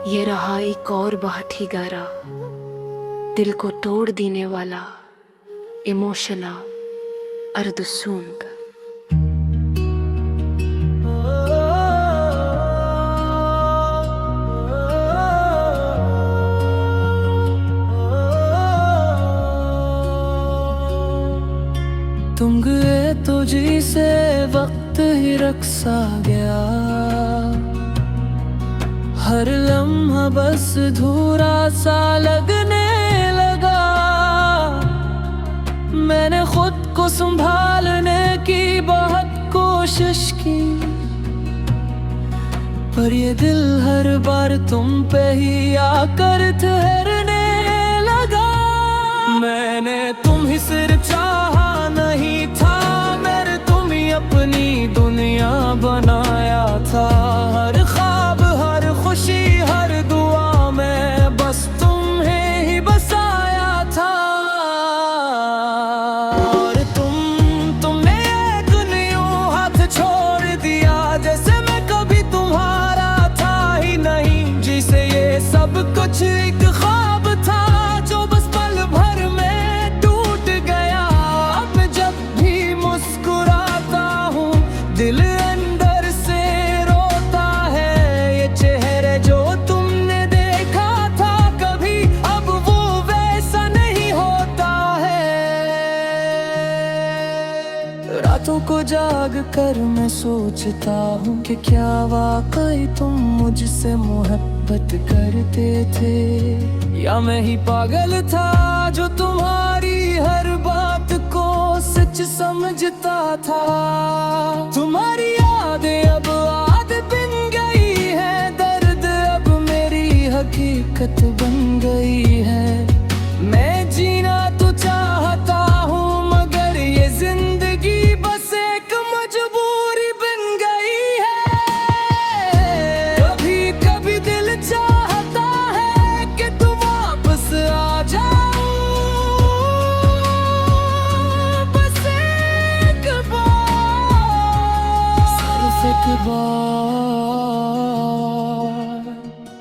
ये रहा एक और बहुत ही गहरा, दिल को तोड़ देने वाला, इमोशनल अर्द सूंघ। तुम गए तो जी से वक्त ही रक्सा गया, हर लम्हा बस धूरा सा लगने लगा। मैंने खुद को संभालने की बहुत कोशिश की, पर ये दिल हर बार तुम पे ही आकर ठहरने लगा। मैंने तुम ही सिर्फ चाहा नहीं था, मैंने तुम ही अपनी दुनिया बनाया था। हर ख्वाब, हर खुशी, हर दुआ में बस तुम्हें ही बसाया था। और तुमने एक यूं हाथ छोड़ दिया, जैसे मैं कभी तुम्हारा था ही नहीं। जिसे ये सब कुछ एक ख्वाब था, जो बस पल भर में टूट गया। अब जब भी मुस्कुराता हूँ, दिल अंदर से रोता है। ये चेहरे जो तुमने देखा था कभी, अब वो वैसा नहीं होता है। रातों को जाग कर मैं सोचता हूँ कि क्या वाकई तुम मुझसे मोहब्बत करते थे, या मैं ही पागल था जो तुम्हारी हर बात को सच समझता था। तुम्हारी यादें अब याद बिन गई है, दर्द अब मेरी हकीकत बन गई है। मैं जीना तो चाहता हूँ, मगर ये जिंदगी बस एक मजबूरी बन गई है। कभी कभी दिल चाहता है कि तू वापस आ जाओ, बस एक बार, सिर्फ एक बार,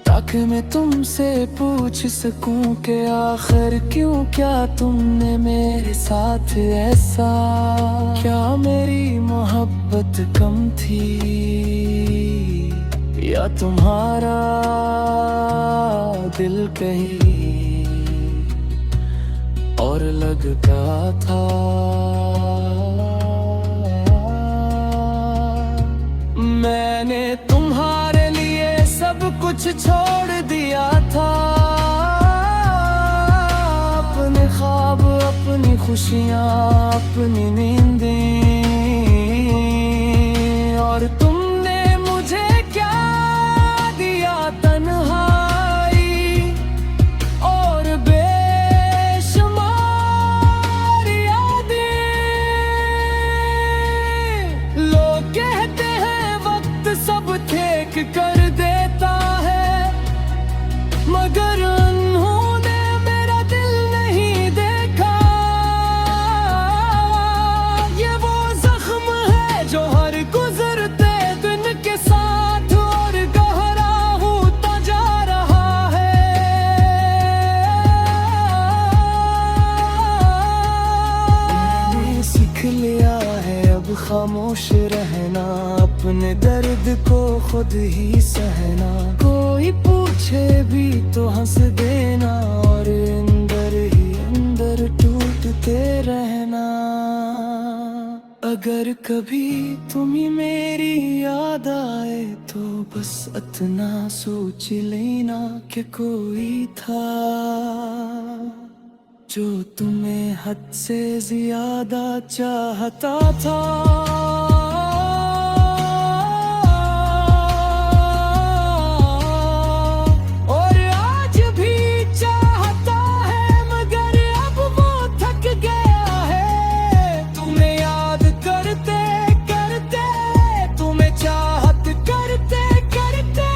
ताकि मैं तुमसे पूछ सकूं कि आखिर क्यों, क्या तुमने मेरे साथ ऐसा। क्या मेरी मोहब्बत कम थी, या तुम्हारा दिल कहीं और लगता था। मैंने तुम्हारे लिए सब कुछ छोड़ दिया था, अपने ख्वाब, अपनी खुशियाँ, अपनी नींदें। और तुमने मुझे क्या दिया, तन्हाई और बेशुमार यादें। लोग कहते हैं वक्त सब ठीक कर देता है, मगर उन्होंने मेरा दिल नहीं देखा। ये वो जख्म है जो हर गुजरते दिन के साथ और गहरा होता जा रहा है। मैंने सीख लिया है अब खामोश रहना, अपने दर्द को खुद ही सहना। कोई पूछे भी तो हंस देना, और अंदर ही अंदर टूटते रहना। अगर कभी तुम्हें मेरी याद आए, तो बस इतना सोच लेना कि कोई था जो तुम्हें हद से ज्यादा चाहता था। और आज भी चाहता है, मगर अब वो थक गया है। तुम्हें याद करते करते, तुम्हें चाहत करते करते,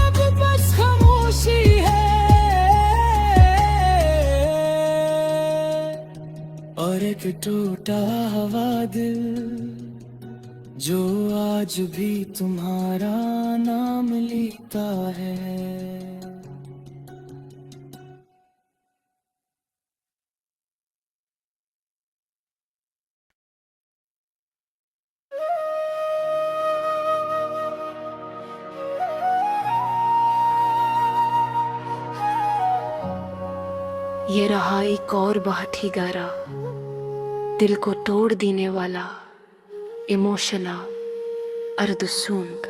अब बस खामोशी है। और एक टूटा हुआ दिल जो आज भी तुम्हारा नाम लेता है। ये रहा एक और बहुत ही गहरा, दिल को तोड़ देने वाला, इमोशनल अर्द सूंग।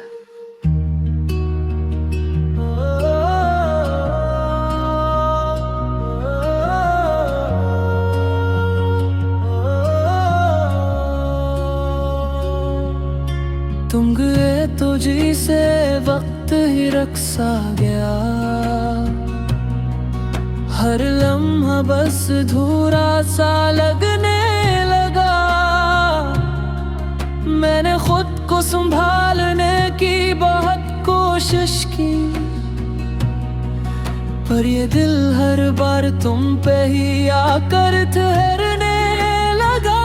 तुम गए तो जी से वक्त ही रक्सा गया, हर लम्हा बस धूरा सा लगने लगा। मैंने खुद को संभालने की बहुत कोशिश की, पर ये दिल हर बार तुम पे ही आकर ठहरने लगा।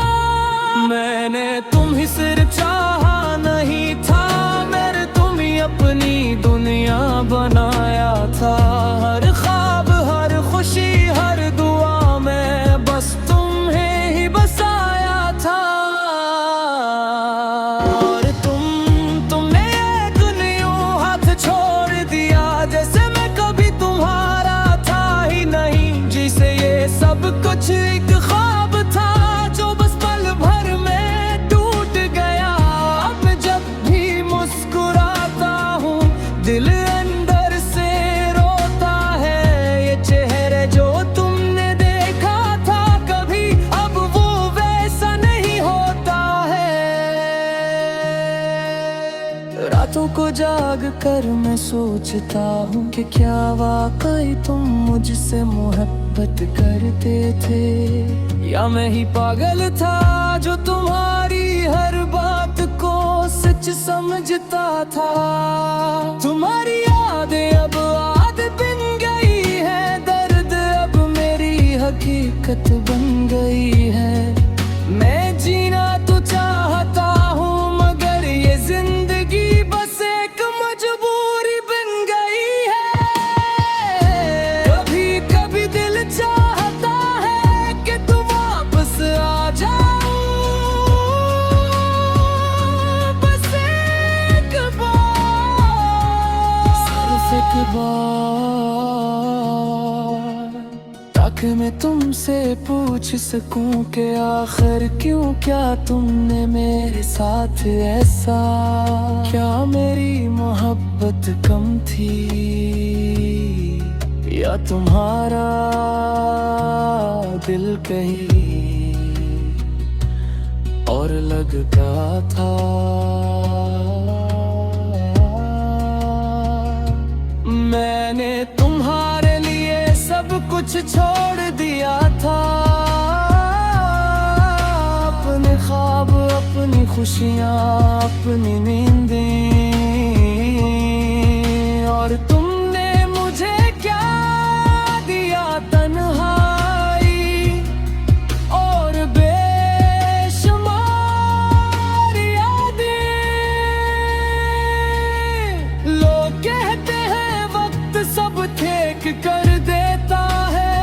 मैंने तुम ही सिर्फ चाहा नहीं था, मैंने तुम ही अपनी दुनिया बनाया था। हर ख्वाब, हर खुशी, हर दुआ में बस तुम्हें ही बसाया था। और तुमने एक न्यू हाथ छोड़ दिया, जैसे मैं कभी तुम्हारा था ही नहीं। जिसे ये सब कुछ एक ख्वाब था, जो बस पल भर में टूट गया। अब जब भी मुस्कुराता हूँ, दिल अंदर से रोता है। ये चेहरे जो तुमने देखा था कभी, अब वो वैसा नहीं होता है। रातों को जाग कर मैं सोचता हूँ कि क्या वाकई तुम मुझसे मोहब्बत करते थे, या मैं ही पागल था जो तुम्हारी हर बात को सच समझता था। तुम्हारी यादें अब आदत बन गई है, दर्द अब मेरी हकीकत बन गई है। मैं जीना तो चाहता हूँ, मगर ये जिंदगी बस एक मजबूरी बन गई है। कभी कभी दिल चाहता है कि तुम वापस आ जाओ, बस एक बार, सिर्फ एक बार, ताकि मैं तुमसे पूछ सकूं कि आखिर क्यों, क्या तुमने मेरे साथ ऐसा। क्या मेरी मोहब्बत कम थी, या तुम्हारा दिल कहीं और लगता था। मैंने तुम्हारे लिए सब कुछ छोड़ दिया था, अपने ख्वाब, अपनी खुशियाँ, अपनी नींदें। और तुमने मुझे क्या दिया, तन्हाई और बेशुमार यादें। लोग कहते हैं वक्त सब ठीक कर देता है,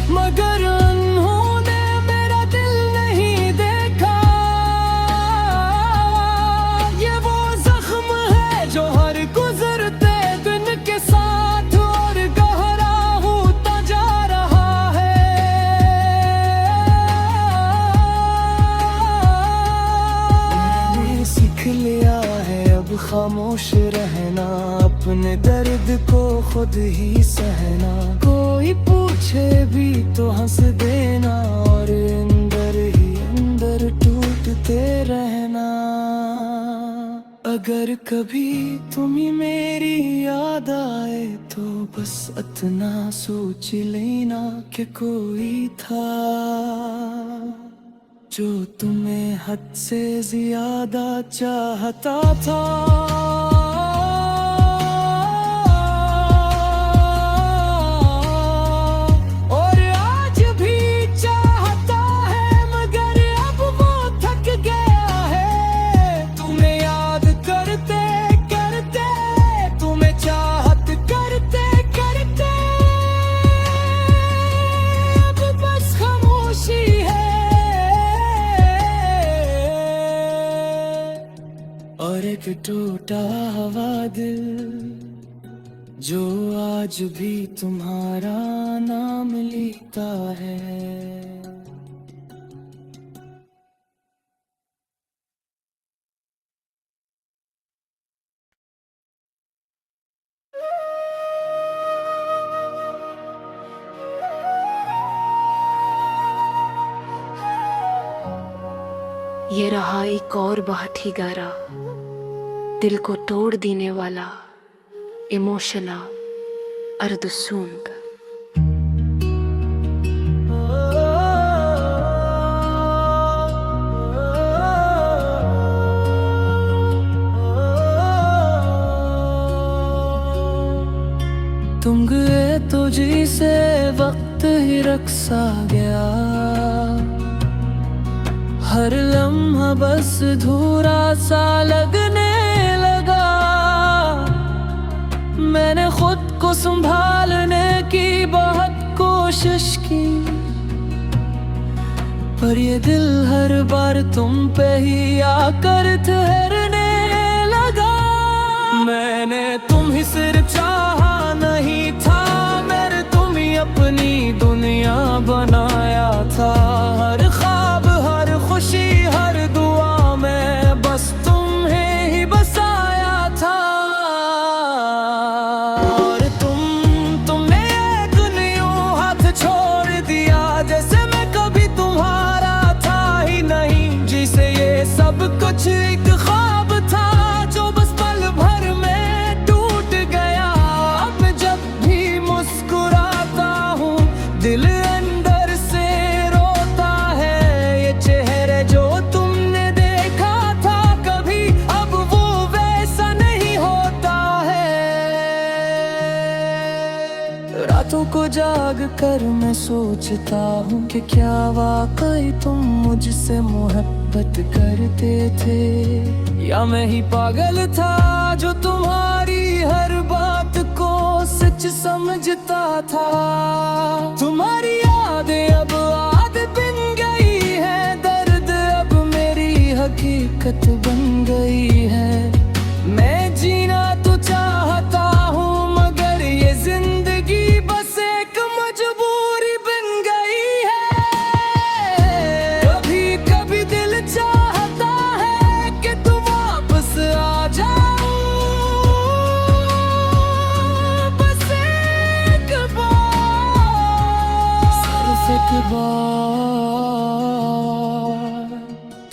मगर उन्होंने मेरा दिल नहीं देखा। ये वो जख्म है जो हर गुजरते दिन के साथ और गहरा होता जा रहा है। मैंने सीख लिया है अब खामोश रहना, अपने दर्द को खुद ही सहना। कोई पूछे भी तो हंस देना, और अंदर ही अंदर टूटते रहना। अगर कभी तुम्हें मेरी याद आए, तो बस इतना सोच लेना कि कोई था जो तुम्हें हद से ज्यादा चाहता था। और आज भी चाहता है, मगर अब वो थक गया है। टूटा हुआ दिल जो आज भी तुम्हारा नाम लेता है। ये रहा एक और बहुत ही गहरा, दिल को तोड़ देने वाला, इमोशनल अर्द सूंघ। तुम गए तो जी से वक्त ही रक्सा गया, हर लम्हा बस धूरा सा लगने लगा। मैंने खुद को संभालने की बहुत कोशिश की, पर ये दिल हर बार तुम पे ही आकर ठहरने लगा। मैंने तुम ही सिर्फ चाहा नहीं था, मैंने तुम ही अपनी दुनिया बनाया था। हर ख्वाब, हर खुशी, हर दुआ में बस तुम्हें ही बसाया था। और तुमने एक यूं हाथ छोड़ दिया जैसे मैं कभी तुम्हारा था ही नहीं। जिसे ये सब कुछ एक ख्वाब था जो बस पल भर में टूट गया। अब जब भी मुस्कुराता हूँ दिल अंदर से रोता है। ये चेहरे जो तुमने देखा था कभी, अब वो वैसा नहीं होता है। रातों को जाग कर मैं सोचता हूँ कि क्या वाकई तुम मुझसे मोहब्बत करते थे, या मैं ही पागल था जो तुम्हारी हर बात को सच समझता था। तुम्हारी यादें अब आदत बन गई है, दर्द अब मेरी हकीकत बन गई है। मैं जीना तो चाहता हूँ मगर ये जिंदगी बस एक मजबूरी बन गई है। कभी कभी दिल चाहता है कि तुम वापस आ जाओ, बस एक बार, सिर्फ एक बार,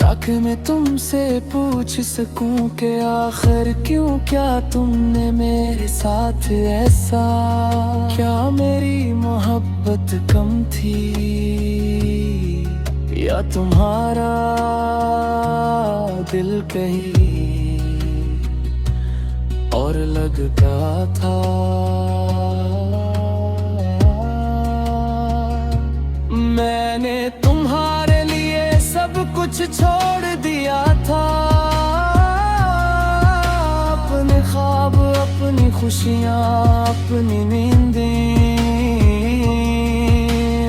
ताकि मैं तुमसे पूछ सकूं कि आखिर क्यों, क्या तुमने मेरे साथ ऐसा, क्या मेरी मोहब्बत कम थी या तुम्हारा दिल कहीं और लगता था। मैंने तुम्हारे लिए सब कुछ छोड़ दिया था, अपने ख्वाब, अपनी खुशियाँ, अपनी नींदें।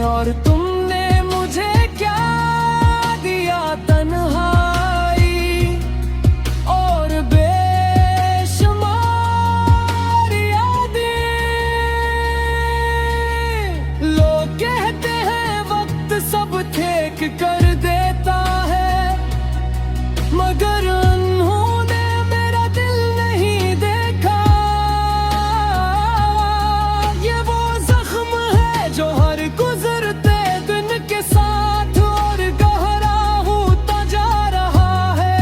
और तुमने मुझे क्या दिया, तन्हाई और बेशुमार यादें। लोग कहते हैं वक्त सब ठीक कर देता है, मगर उन्होंने मेरा दिल नहीं देखा। ये वो जख्म है जो हर गुजरते दिन के साथ और गहरा होता जा रहा है।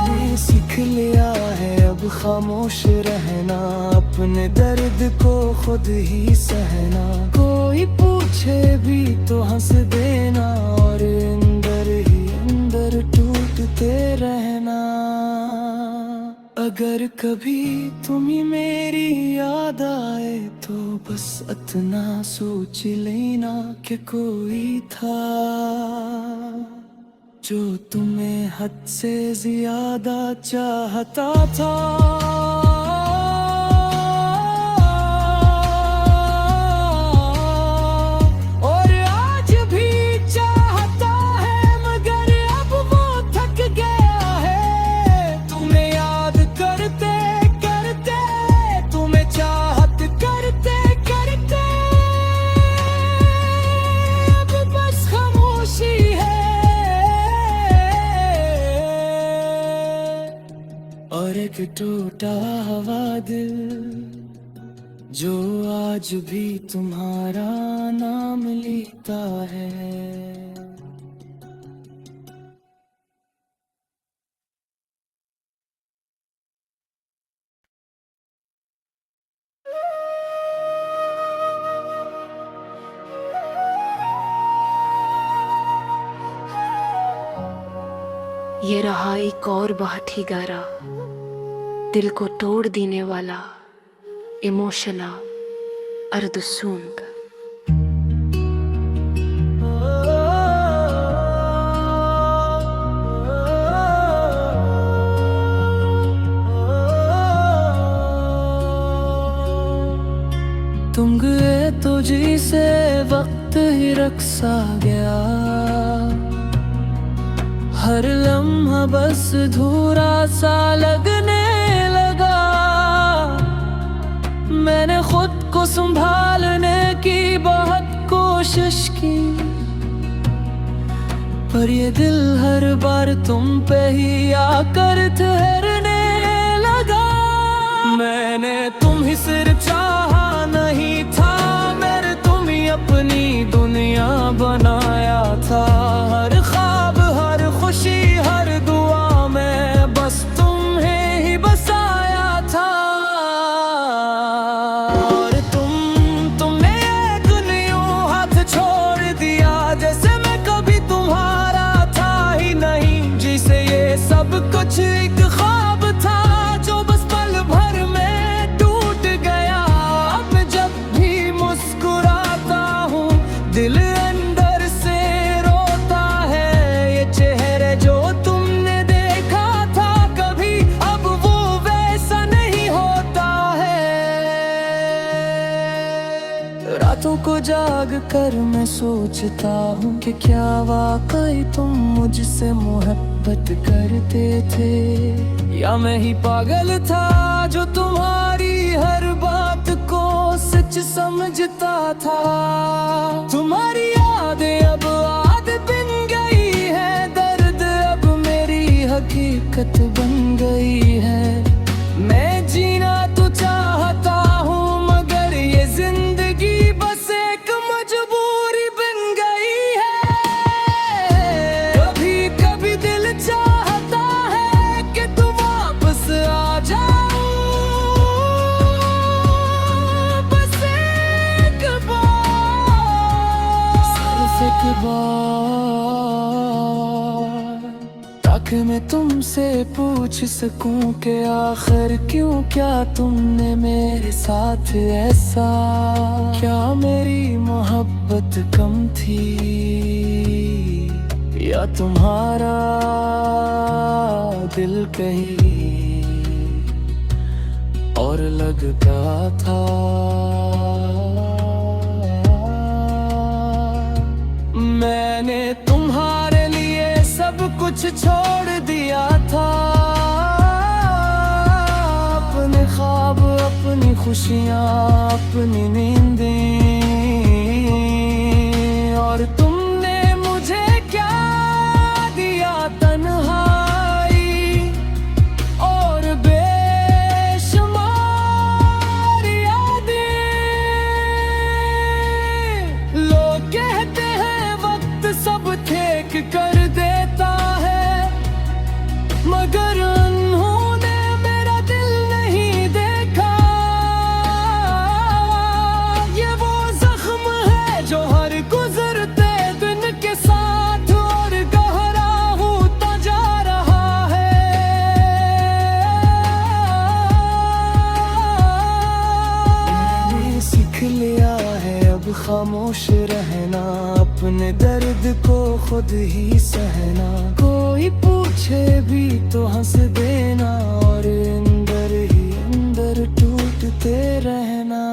मैंने सीख लिया है अब खामोश रहना, अपने दर्द को खुद ही सहना। कोई पूछे भी तो हंस देना और अंदर ही अंदर टूटते रहना। अगर कभी तुम्हें मेरी याद आए तो बस इतना सोच लेना कि कोई था जो तुम्हें हद से ज्यादा चाहता था। और आज भी चाहता है, टूटा हुआ दिल जो आज भी तुम्हारा नाम लेता है। ये रहा एक और बहुत ही गहरा, दिल को तोड़ देने वाला इमोशनल अर्धसूंग। तुम गए तो जी से वक्त ही रक्सा गया, हर लम्हा बस धूरा सा लगने लगा। मैंने खुद को संभालने की बहुत कोशिश की, पर ये दिल हर बार तुम पे ही आकर ठहरने लगा। मैंने तुम ही सिर्फ चाहा नहीं था, मैंने तुम ही अपनी दुनिया बनाया था। हर ख्वाब, हर खुशी, हर दुआ में बस तुम्हें ही बसाया था। और तुमने एक यूं हाथ छोड़ दिया जैसे मैं कभी तुम्हारा था ही नहीं। जिसे ये सब कुछ एक ख्वाब था जो बस पल भर में टूट गया। अब जब भी मुस्कुराता हूँ दिल अंदर से रोता है। ये चेहरे जो तुमने देखा था कभी, अब वो वैसा नहीं होता है। रातों को जाग कर मैं सोचता हूँ कि क्या वाकई तुम मुझसे मोहब्बत करते थे, या मैं ही पागल था जो तुम्हारी हर बात को सच समझता था। तुम्हारी यादें अब आदत बन गई है, दर्द अब मेरी हकीकत बन गई है। मैं जीना तो चाहता हूँ मगर ये जिंदगी बस एक मजबूरी बन गई है। कभी कभी दिल चाहता है कि तू वापस आ जाओ, बस एक बार, सिर्फ एक बार, ताकि मैं तुमसे पूछ सकूं कि आखिर क्यों, क्या तुमने मेरे साथ ऐसा। क्या मेरी मोहब्बत कम थी या तुम्हारा दिल कहीं और लगता था। मैंने तुम्हारे लिए सब कुछ छोड़ दिया था, अपने ख्वाब, अपनी खुशियाँ, अपनी नींदें। और तुमने मुझे क्या दिया, तन्हाई और बेशुमार यादें। लोग कहते हैं वक्त सब ठीक कर देता है, मगर उन्होंने मेरा दिल नहीं देखा। ये वो जख्म है जो हर गुजरते दिन के साथ और गहरा होता जा रहा है। मैंने सीख लिया है अब खामोश रहना, अपने दर्द को खुद ही सहना। कोई पूछे भी तो हंस देना और अंदर ही अंदर टूटते रहना।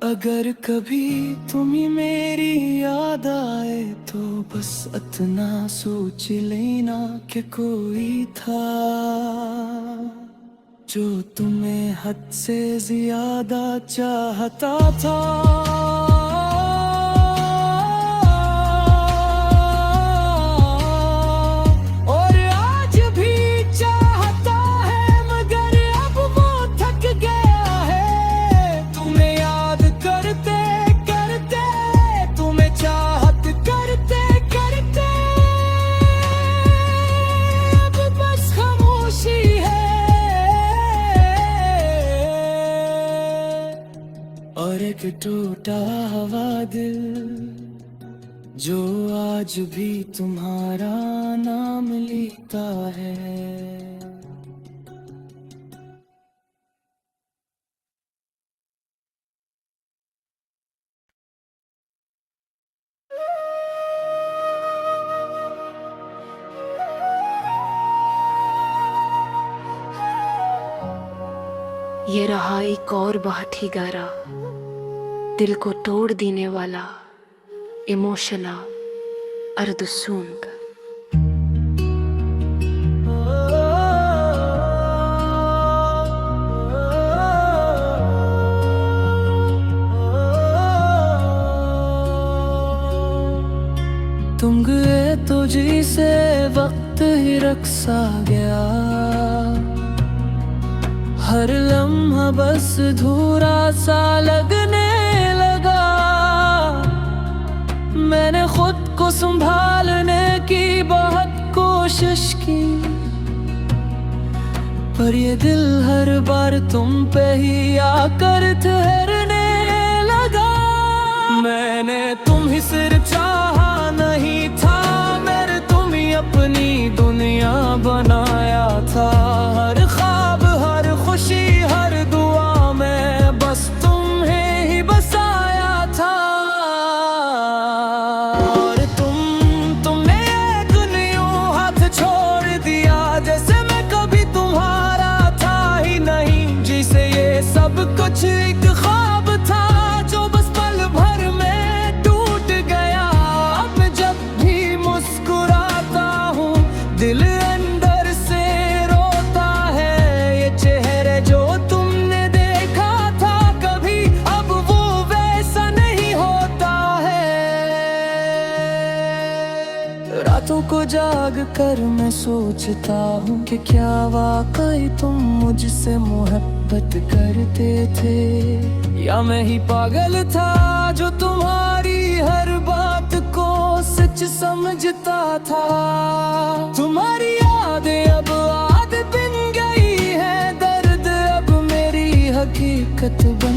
अगर कभी तुम्हें मेरी याद आए तो बस इतना सोच लेना कि कोई था जो तुम्हें हद से ज्यादा चाहता था। और आज भी चाहता है मगर एक टूटा हुआ दिल जो आज भी तुम्हारा नाम लेता है। ये रहा एक और बहुत ही गहरा, दिल को तोड़ देने वाला, इमोशनल अर्द सूंघ। तुम गए तो जी से वक्त ही रक्सा गया, हर लम्हा बस धूरा सा लगने लगा। मैंने खुद को संभालने की बहुत कोशिश की, पर ये दिल हर बार तुम पे ही आकर ठहरने लगा। मैंने तुम ही सिर चाहा नहीं था, मेरे तुम ही अपनी दुनिया बनाया था। हर ख्वाब हर खुशी हर दुआ में बस तुम्हें ही बसाया था। और तुमने एक यूं हाथ छोड़ दिया जैसे मैं कभी तुम्हारा था ही नहीं। जिसे ये सब कुछ एक ख्वाब था जो बस पल भर में टूट गया। अब जब भी मुस्कुराता हूँ दिल अंदर से रोता है। ये चेहरे जो तुमने देखा था कभी अब वो वैसा नहीं होता है। रातों को जाग कर मैं सोचता हूँ कि क्या वाकई तुम मुझसे मोहब्बत करते थे, या मैं ही पागल था जो तुम्हारी हर बात को सच समझता था। तुम्हारी यादें अब आदत बन गई है, दर्द अब मेरी हकीकत बन